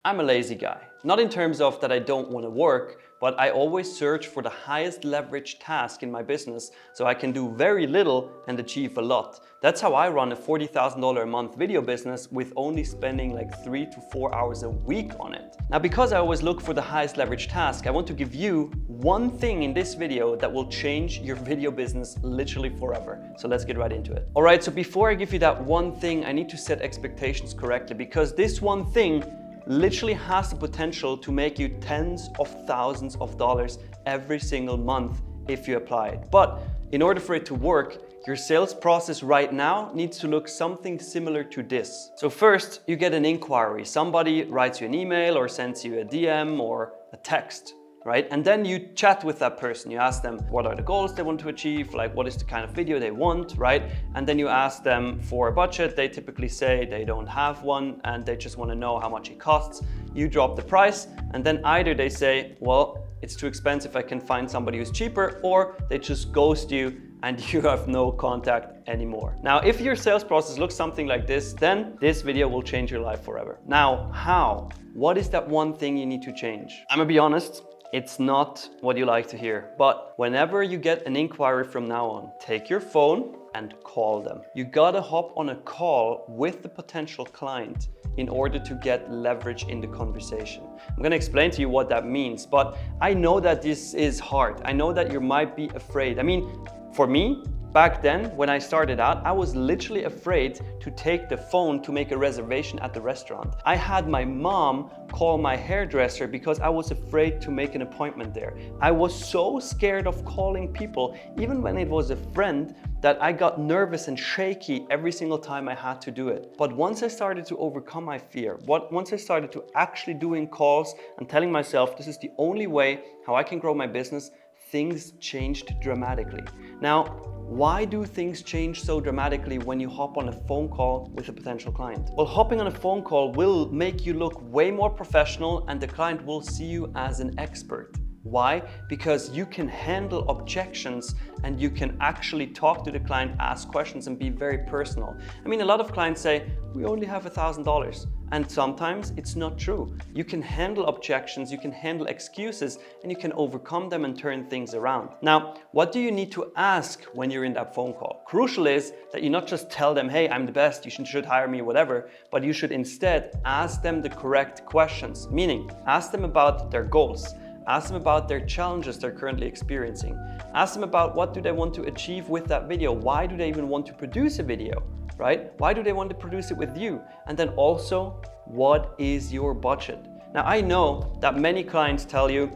I'm a lazy guy. Not in terms of that I don't want to work, but I always search for the highest leverage task in my business so I can do very little and achieve a lot. That's how I run a $40,000 a month video business with only spending like 3 to 4 hours a week on it. Now, because I always look for the highest leverage task, I want to give you one thing in this video that will change your video business literally forever. So let's get right into it. All right, so before I give you that one thing, I need to set expectations correctly, because this one thing literally has the potential to make you tens of thousands of dollars every single month if you apply it. But in order for it to work, your sales process right now needs to look something similar to this. So first, you get an inquiry. Somebody writes you an email or sends you a DM or a text, right? And then you chat with that person. You ask them what are the goals they want to achieve, like what is the kind of video they want, right? And then you ask them for a budget. They typically say they don't have one and they just want to know how much it costs. You drop the price, and then either they say, well, it's too expensive, I can find somebody who's cheaper, or they just ghost you and you have no contact anymore. Now, if your sales process looks something like this, then this video will change your life forever. Now, how? What is that one thing you need to change? I'm gonna be honest, it's not what you like to hear, but whenever you get an inquiry from now on, take your phone and call them. You gotta hop on a call with the potential client in order to get leverage in the conversation. I'm gonna explain to you what that means, but I know that this is hard. I know that you might be afraid. I mean, for me, back then, when I started out, I was literally afraid to take the phone to make a reservation at the restaurant. I had my mom call my hairdresser because I was afraid to make an appointment there. I was so scared of calling people, even when it was a friend, that I got nervous and shaky every single time I had to do it. But once I started to overcome my fear, once I started to actually doing calls and telling myself this is the only way how I can grow my business, things changed dramatically. Now, why do things change so dramatically when you hop on a phone call with a potential client? Well, hopping on a phone call will make you look way more professional and the client will see you as an expert. Why? Because you can handle objections and you can actually talk to the client, ask questions and be very personal. I mean, a lot of clients say, we only have $1,000. And sometimes it's not true. You can handle objections, you can handle excuses, and you can overcome them and turn things around. Now, what do you need to ask when you're in that phone call? Crucial is that you not just tell them, hey, I'm the best, you should hire me, whatever, but you should instead ask them the correct questions, meaning ask them about their goals. Ask them about their challenges they're currently experiencing. Ask them about what do they want to achieve with that video. Why do they even want to produce a video, right? Why do they want to produce it with you? And then also, what is your budget? Now, I know that many clients tell you,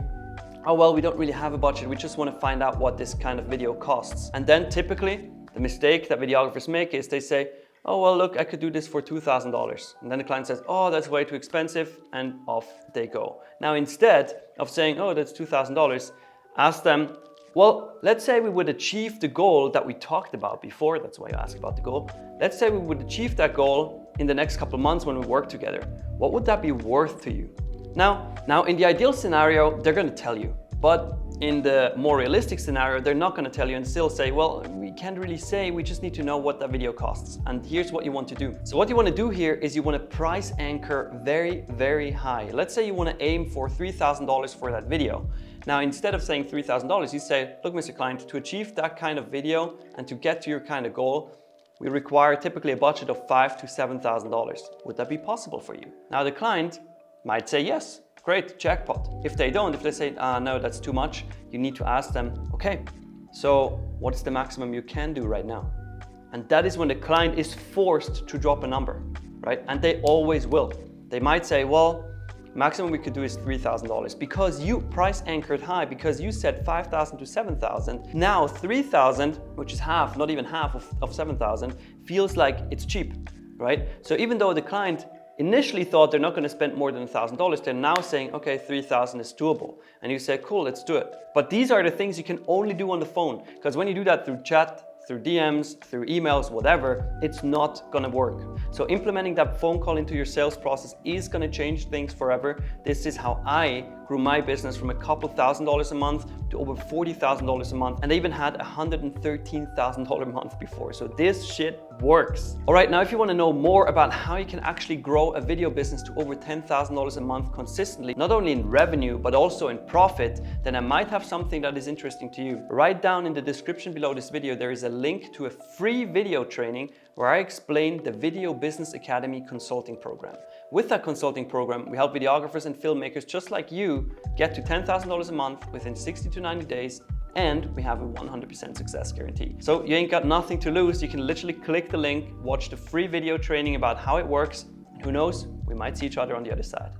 oh, well, we don't really have a budget. We just want to find out what this kind of video costs. And then typically, the mistake that videographers make is they say, oh, well, look, I could do this for $2,000. And then the client says, oh, that's way too expensive, and off they go. Now, instead of saying, oh, that's $2,000, ask them, well, let's say we would achieve the goal that we talked about before. That's why you ask about the goal. Let's say we would achieve that goal in the next couple of months when we work together. What would that be worth to you? Now, in the ideal scenario, they're going to tell you. But in the more realistic scenario, they're not going to tell you and still say, well, we can't really say, we just need to know what that video costs. And here's what you want to do. So what you want to do here is you want to price anchor very, very high. Let's say you want to aim for $3,000 for that video. Now, instead of saying $3,000, you say, look, Mr. Client, to achieve that kind of video and to get to your kind of goal, we require typically a budget of $5,000 to $7,000. Would that be possible for you? Now, the client might say yes. Great, jackpot. If they don't, if they say, no, that's too much, you need to ask them, okay, so what's the maximum you can do right now? And that is when the client is forced to drop a number, right? And they always will. They might say, well, maximum we could do is $3,000 because you price anchored high, because you said $5,000 to $7,000. Now $3,000, which is half, not even half of $7,000, feels like it's cheap, right? So even though the client initially thought they're not going to spend more than $1,000, they're now saying, okay, $3,000 is doable. And you say, cool, let's do it. But these are the things you can only do on the phone, because when you do that through chat, through DMs, through emails, whatever, it's not gonna work. So implementing that phone call into your sales process is gonna change things forever. This is how I grew my business from a couple $1,000s a month to over $40,000 a month, and I even had a $113,000 a month before. So this shit works. All right, now if you want to know more about how you can actually grow a video business to over $10,000 a month consistently, not only in revenue, but also in profit, then I might have something that is interesting to you. Right down in the description below this video, there is a link to a free video training where I explain the Video Business Academy consulting program. With that consulting program, we help videographers and filmmakers just like you get to $10,000 a month within 60 to 90 days, and we have a 100% success guarantee. So you ain't got nothing to lose. You can literally click the link, watch the free video training about how it works, and who knows, we might see each other on the other side.